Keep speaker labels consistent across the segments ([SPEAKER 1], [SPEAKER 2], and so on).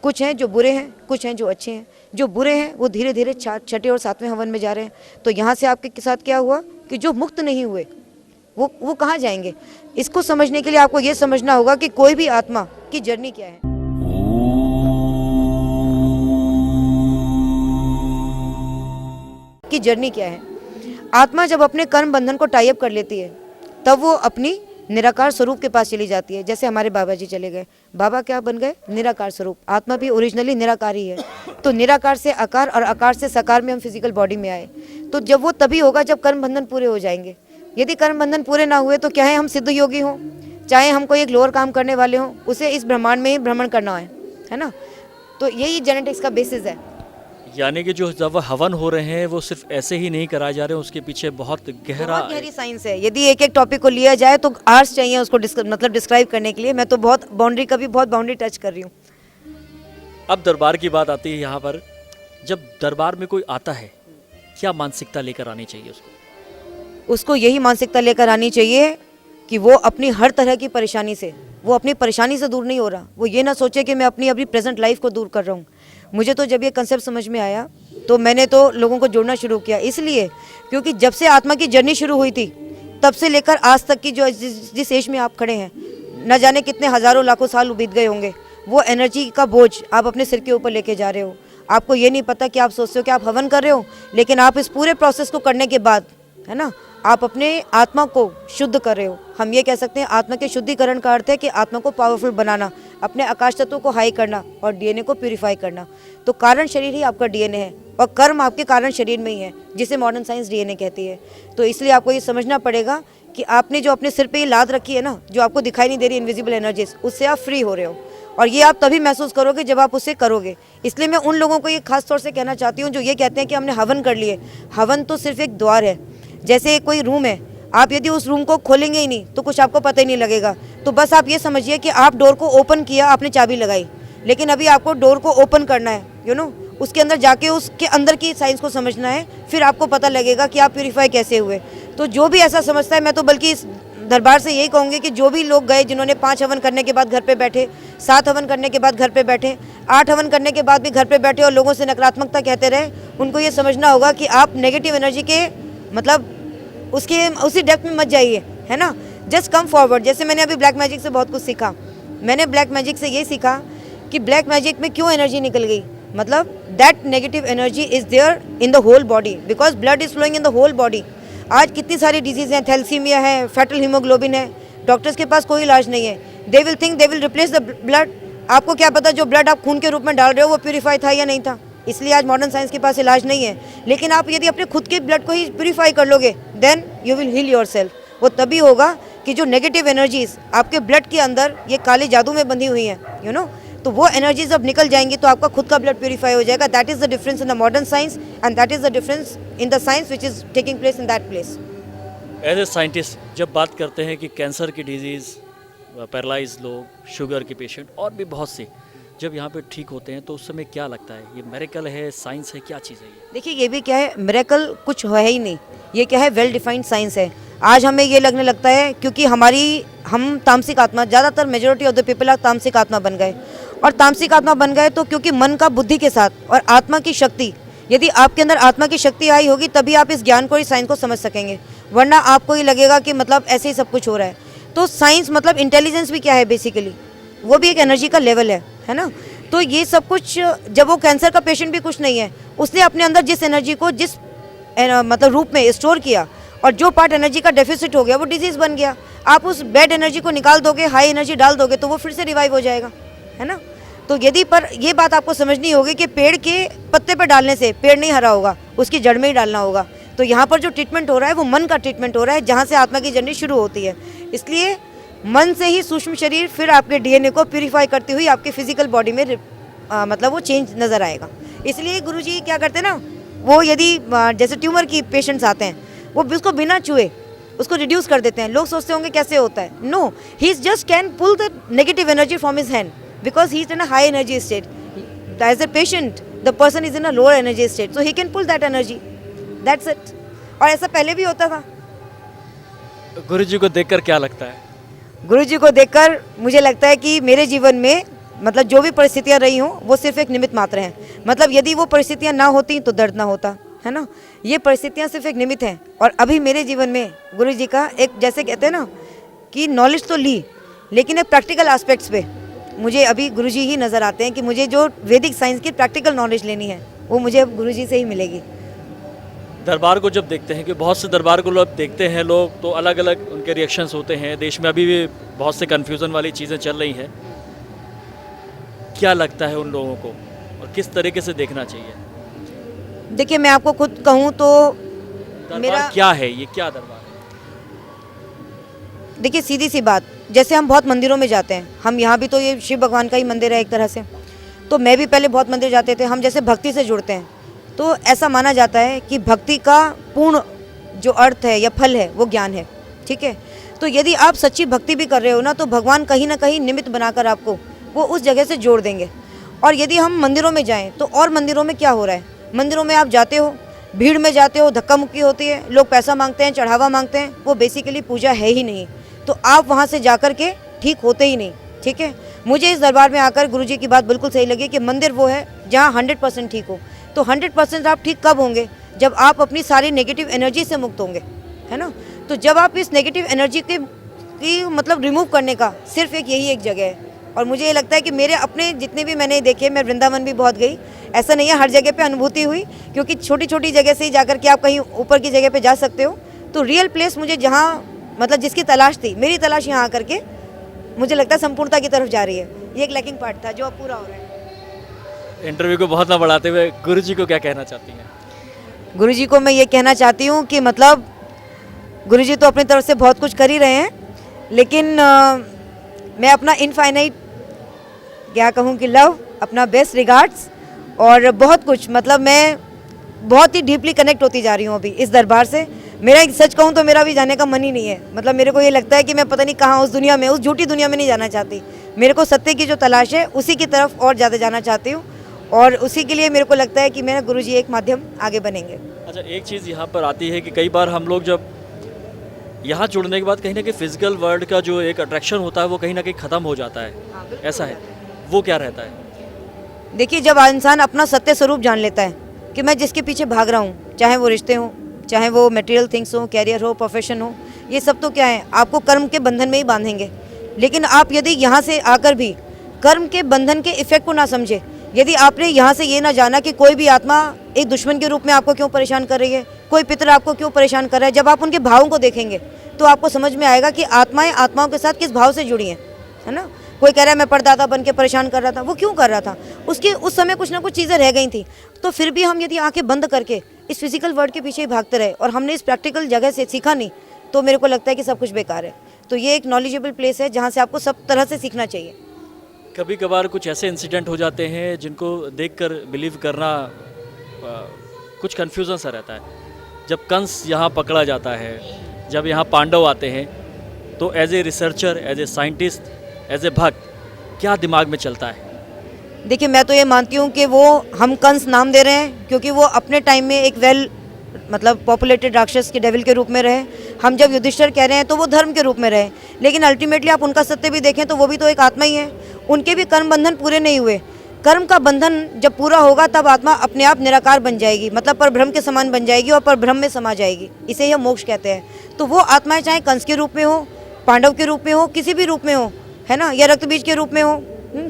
[SPEAKER 1] कुछ हैं जो बुरे हैं, कुछ हैं जो अच्छे हैं। जो बुरे हैं वो धीरे धीरे छठे और सातवें हवन में जा रहे हैं। तो यहाँ से आपके साथ क्या हुआ कि जो मुक्त नहीं हुए वो कहाँ जाएंगे। इसको समझने के लिए आपको ये समझना होगा कि कोई भी आत्मा की जर्नी क्या है। की जर्नी क्या है। आत्मा जब अपने कर्म बंधन को टाई अप कर लेती है तब वो अपनी निराकार स्वरूप के पास चली जाती है। जैसे हमारे बाबा जी चले गए, बाबा क्या बन गए, निराकार स्वरूप। आत्मा भी ओरिजिनली निराकार ही है। तो निराकार से आकार और आकार से साकार में हम फिजिकल बॉडी में आए। तो जब वो तभी होगा जब कर्म बंधन पूरे हो जाएंगे। यदि कर्म बंधन पूरे ना हुए तो क्या है, हम सिद्ध योगी हों, चाहे हम कोई एक लोअर काम करने वाले हों, उसे इस ब्रह्मांड में ही भ्रमण करना है ना। तो यही जेनेटिक्स का बेसिस है।
[SPEAKER 2] यानी कि जो जब हवन हो रहे हैं वो सिर्फ ऐसे ही नहीं कराए जा रहे हैं, उसके पीछे बहुत गहरी
[SPEAKER 1] साइंस है। यदि एक एक टॉपिक को लिया जाए तो आवर्स चाहिए उसको डिस्क्राइब करने के लिए। मैं तो बहुत बाउंड्री टच कर रही हूँ।
[SPEAKER 2] अब दरबार की बात आती है यहाँ पर। जब दरबार में कोई आता है क्या मानसिकता लेकर आनी चाहिए
[SPEAKER 1] उसको यही मानसिकता लेकर आनी चाहिए कि वो अपनी हर तरह की परेशानी से, वो अपनी परेशानी से दूर नहीं हो रहा। वो ये ना सोचे कि मैं अपनी प्रेजेंट लाइफ को दूर कर रहा हूँ। मुझे तो जब ये कंसेप्ट समझ में आया तो मैंने तो लोगों को जोड़ना शुरू किया, इसलिए क्योंकि जब से आत्मा की जर्नी शुरू हुई थी तब से लेकर आज तक की जो जिस एज में आप खड़े हैं, न जाने कितने हज़ारों लाखों साल बीत गए होंगे। वो एनर्जी का बोझ आप अपने सिर के ऊपर लेके जा रहे हो। आपको ये नहीं पता कि आप सोचते हो कि आप हवन कर रहे हो, लेकिन आप इस पूरे प्रोसेस को करने के बाद, है ना, आप अपने आत्मा को शुद्ध कर रहे हो। हम ये कह सकते हैं आत्मा के शुद्धिकरण का अर्थ है कि आत्मा को पावरफुल बनाना, अपने आकाश तत्व को हाई करना और डीएनए को प्यूरिफाई करना। तो कारण शरीर ही आपका डीएनए है और कर्म आपके कारण शरीर में ही है, जिसे मॉडर्न साइंस डीएनए कहती है। तो इसलिए आपको ये समझना पड़ेगा कि आपने जो अपने सिर पे ये लाद रखी है ना, जो आपको दिखाई नहीं दे रही इनविजिबल एनर्जीज, उससे आप फ्री हो रहे हो। और ये आप तभी महसूस करोगे जब आप उसे करोगे। इसलिए मैं उन लोगों को ये खास तौर से कहना चाहती हूँ जो ये कहते हैं कि हमने हवन कर लिए। हवन तो सिर्फ एक द्वार है। जैसे कोई रूम है, आप यदि उस रूम को खोलेंगे ही नहीं तो कुछ आपको पता ही नहीं लगेगा। तो बस आप ये समझिए कि आप डोर को ओपन किया, आपने चाबी लगाई, लेकिन अभी आपको डोर को ओपन करना है, उसके अंदर जाके उसके अंदर की साइंस को समझना है, फिर आपको पता लगेगा कि आप प्यूरिफाई कैसे हुए। तो जो भी ऐसा समझता है, मैं तो बल्कि इस दरबार से यही कहूँगी कि जो भी लोग गए, जिन्होंने 5 हवन करने के बाद घर पे बैठे, 7 हवन करने के बाद घर पे बैठे, 8 हवन करने के बाद भी घर पे बैठे और लोगों से नकारात्मकता कहते रहे, उनको ये समझना होगा कि आप नेगेटिव एनर्जी के उसी डेप्थ में मत जाइए, है ना। Just come forward. जैसे मैंने अभी ब्लैक मैजिक से बहुत कुछ सीखा। मैंने ब्लैक मैजिक से ये सीखा कि ब्लैक मैजिक में क्यों एनर्जी निकल गई, मतलब that negative energy is there in the whole body, because blood is flowing in the whole body. आज कितनी सारी डिजीज हैं, थैलेसीमिया है, फैटल हीमोग्लोबिन है, डॉक्टर्स के पास कोई इलाज नहीं है। They will think they will replace the blood. आपको क्या पता जो ब्लड आप खून के रूप में डाल रहे हो वो प्यूरिफाई था या नहीं था। इसलिए आज मॉडर्न साइंस के पास इलाज नहीं है। लेकिन आप यदि अपने खुद के ब्लड को ही प्यूरिफाई कर लोगे, then you will heal yourself. वो तभी होगा कि जो नेगेटिव एनर्जीज आपके ब्लड के अंदर ये काले जादू में बंधी हुई हैं, तो वो एनर्जीज अब निकल जाएंगी तो आपका खुद का ब्लड प्यूरिफाई हो जाएगा। That is the difference in the modern science and that is the difference in the science which is taking place in that place.
[SPEAKER 2] As a scientist जब बात करते हैं कि कैंसर की डिजीज़, पैरालाइज लोग, sugar के पेशेंट और भी बहुत से जब यहाँ पे ठीक होते हैं तो उस समय क्या लगता है, ये मिरेकल है, साइंस है, क्या चीज़ है ये?
[SPEAKER 1] देखिए, ये भी क्या है, मिरेकल कुछ है ही नहीं। ये क्या है, वेल डिफाइंड साइंस है। आज हमें ये लगने लगता है क्योंकि हम तामसिक आत्मा, ज़्यादातर majority of the people are तामसिक आत्मा बन गए। और तामसिक आत्मा बन गए तो क्योंकि मन का बुद्धि के साथ और आत्मा की शक्ति, यदि आपके अंदर आत्मा की शक्ति आई होगी तभी आप इस ज्ञान को, इस साइंस को समझ सकेंगे। वरना आपको ये लगेगा कि मतलब ऐसे ही सब कुछ हो रहा है। तो साइंस मतलब इंटेलिजेंस भी क्या है, बेसिकली वो भी एक एनर्जी का लेवल है ना। तो ये सब कुछ, जब वो कैंसर का पेशेंट भी कुछ नहीं है, उसने अपने अंदर जिस एनर्जी को जिस मतलब रूप में स्टोर किया और जो पार्ट एनर्जी का डेफिसिट हो गया वो डिजीज बन गया। आप उस बैड एनर्जी को निकाल दोगे, हाई एनर्जी डाल दोगे तो वो फिर से रिवाइव हो जाएगा, है ना। तो यदि पर ये बात आपको समझनी होगी कि पेड़ के पत्ते पर डालने से पेड़ नहीं हरा होगा, उसकी जड़ में ही डालना होगा। तो यहाँ पर जो ट्रीटमेंट हो रहा है वो मन का ट्रीटमेंट हो रहा है, जहाँ से आत्मा की जर्नी शुरू होती है। इसलिए मन से ही सूक्ष्म शरीर फिर आपके डीएनए को प्यूरिफाई करती हुई आपके फिजिकल बॉडी में मतलब वो चेंज नज़र आएगा। इसलिए गुरुजी क्या करते हैं ना, वो यदि जैसे ट्यूमर की पेशेंट्स आते हैं, वो उसको बिना छुए उसको रिड्यूस कर देते हैं। लोग सोचते होंगे कैसे होता है, no, he just can pull the negative energy from his hand because he is in a high energy state. As a patient the person is in a lower energy state, so he can pull that energy, that's it. और ऐसा पहले भी होता था।
[SPEAKER 2] गुरुजी को देखकर क्या लगता है?
[SPEAKER 1] गुरुजी को देखकर मुझे लगता है कि मेरे जीवन में मतलब जो भी परिस्थितियाँ रही हों वो सिर्फ एक निमित्त मात्र हैं। मतलब यदि वो परिस्थितियाँ ना होती तो दर्द ना होता, है ना। ये परिस्थितियाँ सिर्फ एक निमित्त हैं। और अभी मेरे जीवन में गुरु जी का एक, जैसे कहते हैं ना कि नॉलेज तो ली, लेकिन एक प्रैक्टिकल एस्पेक्ट्स पे मुझे अभी गुरु जी ही नज़र आते हैं कि मुझे जो वैदिक साइंस की प्रैक्टिकल नॉलेज लेनी है वो मुझे अब गुरु जी से ही मिलेगी।
[SPEAKER 2] दरबार को जब देखते हैं कि बहुत से दरबार को लोग देखते हैं लोग तो अलग अलग उनके रिएक्शंस होते हैं। देश में अभी भी बहुत से कन्फ्यूज़न वाली चीज़ें चल रही हैं। क्या लगता है उन लोगों को और किस तरीके से देखना चाहिए?
[SPEAKER 1] देखिए, मैं आपको खुद कहूँ तो
[SPEAKER 2] दरबार क्या है, ये क्या दरबार है?
[SPEAKER 1] देखिए, सीधी सी बात, जैसे हम बहुत मंदिरों में जाते हैं, हम यहाँ भी तो ये शिव भगवान का ही मंदिर है एक तरह से, तो मैं भी पहले बहुत मंदिर जाते थे। हम जैसे भक्ति से जुड़ते हैं तो ऐसा माना जाता है कि भक्ति का पूर्ण जो अर्थ है या फल है वो ज्ञान है, ठीक है। तो यदि आप सच्ची भक्ति भी कर रहे हो ना, तो भगवान कहीं ना कहीं निमित्त बनाकर आपको वो उस जगह से जोड़ देंगे। और यदि हम मंदिरों में जाएं तो और मंदिरों में क्या हो रहा है, मंदिरों में आप जाते हो, भीड़ में जाते हो, धक्का मुक्की होती है, लोग पैसा मांगते हैं, चढ़ावा मांगते हैं, वो बेसिकली पूजा है ही नहीं। तो आप वहाँ से जाकर के ठीक होते ही नहीं, ठीक है। मुझे इस दरबार में आकर गुरुजी की बात बिल्कुल सही लगी कि मंदिर वो है जहाँ 100% ठीक हो। तो 100% आप ठीक कब होंगे? जब आप अपनी सारी नेगेटिव एनर्जी से मुक्त होंगे, है ना। तो जब आप इस नेगेटिव एनर्जी की मतलब रिमूव करने का सिर्फ एक यही एक जगह है। और मुझे ये लगता है कि मेरे अपने जितने भी मैंने देखे, मैं वृंदावन भी बहुत गई, ऐसा नहीं है हर जगह पे अनुभूति हुई, क्योंकि छोटी छोटी जगह से ही जाकर के आप कहीं ऊपर की जगह पे जा सकते हो। तो रियल प्लेस मुझे जहाँ मतलब जिसकी तलाश थी, मेरी तलाश यहाँ आकर के मुझे लगता है संपूर्णता की तरफ जा रही है। ये एक लैकिंग पार्ट था जो अब पूरा हो रहा है।
[SPEAKER 2] इंटरव्यू को बहुत ना बढ़ाते हुए गुरु जी को क्या कहना चाहती हैं?
[SPEAKER 1] गुरु जी को मैं ये कहना चाहती हूँ कि मतलब गुरु जी तो अपनी तरफ से बहुत कुछ कर ही रहे हैं, लेकिन मैं अपना इनफाइनाइट क्या कहूँ कि लव, अपना बेस्ट रिगार्ड्स और बहुत कुछ, मतलब मैं बहुत ही डीपली कनेक्ट होती जा रही हूँ अभी इस दरबार से। मेरा एक सच कहूँ तो मेरा भी जाने का मन ही नहीं है। मतलब मेरे को ये लगता है कि मैं पता नहीं कहाँ उस दुनिया में, उस झूठी दुनिया में नहीं जाना चाहती। मेरे को सत्य की जो तलाश है उसी की तरफ और ज़्यादा जाना चाहती हूँ, और उसी के लिए मेरे को लगता है कि मेरा गुरु जी एक माध्यम आगे बनेंगे।
[SPEAKER 2] अच्छा, एक चीज़ यहाँ पर आती है कि कई बार हम लोग जब यहाँ जुड़ने के बाद कहीं ना कहीं फिजिकल वर्ल्ड का जो एक अट्रैक्शन होता है वो कहीं ना कहीं ख़त्म हो जाता है, ऐसा है, वो क्या रहता है?
[SPEAKER 1] देखिए, जब इंसान अपना सत्य स्वरूप जान लेता है कि मैं जिसके पीछे भाग रहा हूँ, चाहे वो रिश्ते हों, चाहे वो मटेरियल थिंग्स हो, कैरियर हो, प्रोफेशन हो, ये सब तो क्या है, आपको कर्म के बंधन में ही बांधेंगे। लेकिन आप यदि यहाँ से आकर भी कर्म के बंधन के इफेक्ट को ना समझे, यदि आपने यहाँ से ये ना जाना कि कोई भी आत्मा एक दुश्मन के रूप में आपको क्यों परेशान कर रही है, कोई पितर आपको क्यों परेशान कर रहा है, जब आप उनके भावों को देखेंगे तो आपको समझ में आएगा कि आत्माएं आत्माओं के साथ किस भाव से जुड़ी हैं, है ना। कोई कह रहा है मैं परदाता बन के परेशान कर रहा था, वो क्यों कर रहा था, उसकी उस समय कुछ ना कुछ चीज़ें रह गई थी। तो फिर भी हम यदि आंखें बंद करके इस फिजिकल वर्ल्ड के पीछे ही भागते रहे और हमने इस प्रैक्टिकल जगह से सीखा नहीं, तो मेरे को लगता है कि सब कुछ बेकार है। तो ये एक नॉलेजेबल प्लेस है जहाँ से आपको सब तरह से सीखना चाहिए।
[SPEAKER 2] कभी कभार कुछ ऐसे इंसिडेंट हो जाते हैं जिनको देखकर बिलीव करना कुछ कन्फ्यूज़न सा रहता है। जब कंस यहाँ पकड़ा जाता है, जब यहाँ पांडव आते हैं, तो as a researcher, as a scientist, as a भक्त, क्या दिमाग में चलता है?
[SPEAKER 1] देखिए, मैं तो ये मानती हूँ कि वो हम कंस नाम दे रहे हैं क्योंकि वो अपने टाइम में एक मतलब पॉपुलेटेड राक्षस के डेविल के रूप में रहे। हम जब युधिष्ठिर कह रहे हैं तो वो धर्म के रूप में रहे, लेकिन अल्टीमेटली आप उनका सत्य भी देखें तो वो भी तो एक आत्मा ही है। उनके भी कर्म बंधन पूरे नहीं हुए। कर्म का बंधन जब पूरा होगा तब आत्मा अपने आप निराकार बन जाएगी, मतलब परब्रह्म के समान बन जाएगी और परब्रह्म में समा जाएगी। इसे ही हम मोक्ष कहते हैं। तो वो आत्माएं चाहे कंस के रूप में हो, पांडव के रूप में हो, किसी भी रूप में हो, है ना, या रक्तबीज के रूप में हो,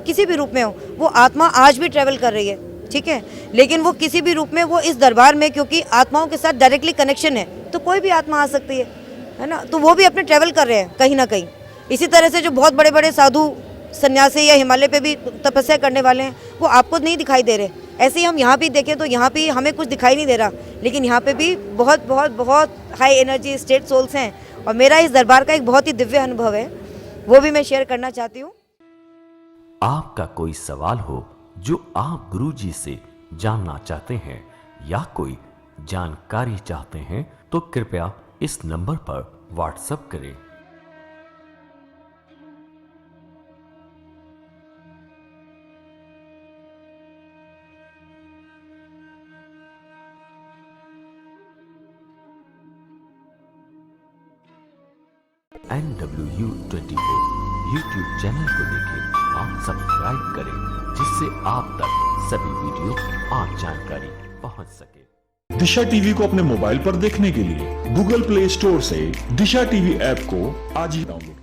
[SPEAKER 1] किसी भी रूप में हो, वो आत्मा आज भी ट्रेवल कर रही है, ठीक है। लेकिन वो किसी भी रूप में, वो इस दरबार में क्योंकि आत्माओं के साथ डायरेक्टली कनेक्शन है, तो कोई भी आत्मा आ सकती है ना। तो वो भी अपने ट्रेवल कर रहे हैं कहीं ना कहीं। इसी तरह से जो बहुत बड़े बड़े साधु सन्यासी या हिमालय पे भी तपस्या करने वाले हैं, वो आपको नहीं दिखाई दे रहे। ऐसे ही हम यहाँ भी देखें तो यहाँ भी हमें कुछ दिखाई नहीं दे रहा, लेकिन यहाँ पे भी बहुत बहुत बहुत हाई एनर्जी स्टेट सोल्स हैं। और मेरा इस दरबार का एक बहुत ही दिव्य अनुभव है, वो भी मैं शेयर करना चाहती हूँ।
[SPEAKER 3] आपका कोई सवाल हो जो आप गुरुजी से जानना चाहते हैं या कोई जानकारी चाहते हैं, तो कृपया इस नंबर पर व्हाट्सएप करें। NW24 YouTube चैनल को देखें आप सब्सक्राइब करें, जिससे आप तक सभी वीडियो और जानकारी पहुंच सके।
[SPEAKER 4] दिशा टीवी को अपने मोबाइल पर देखने के लिए गूगल प्ले स्टोर से दिशा टीवी ऐप को आज ही डाउनलोड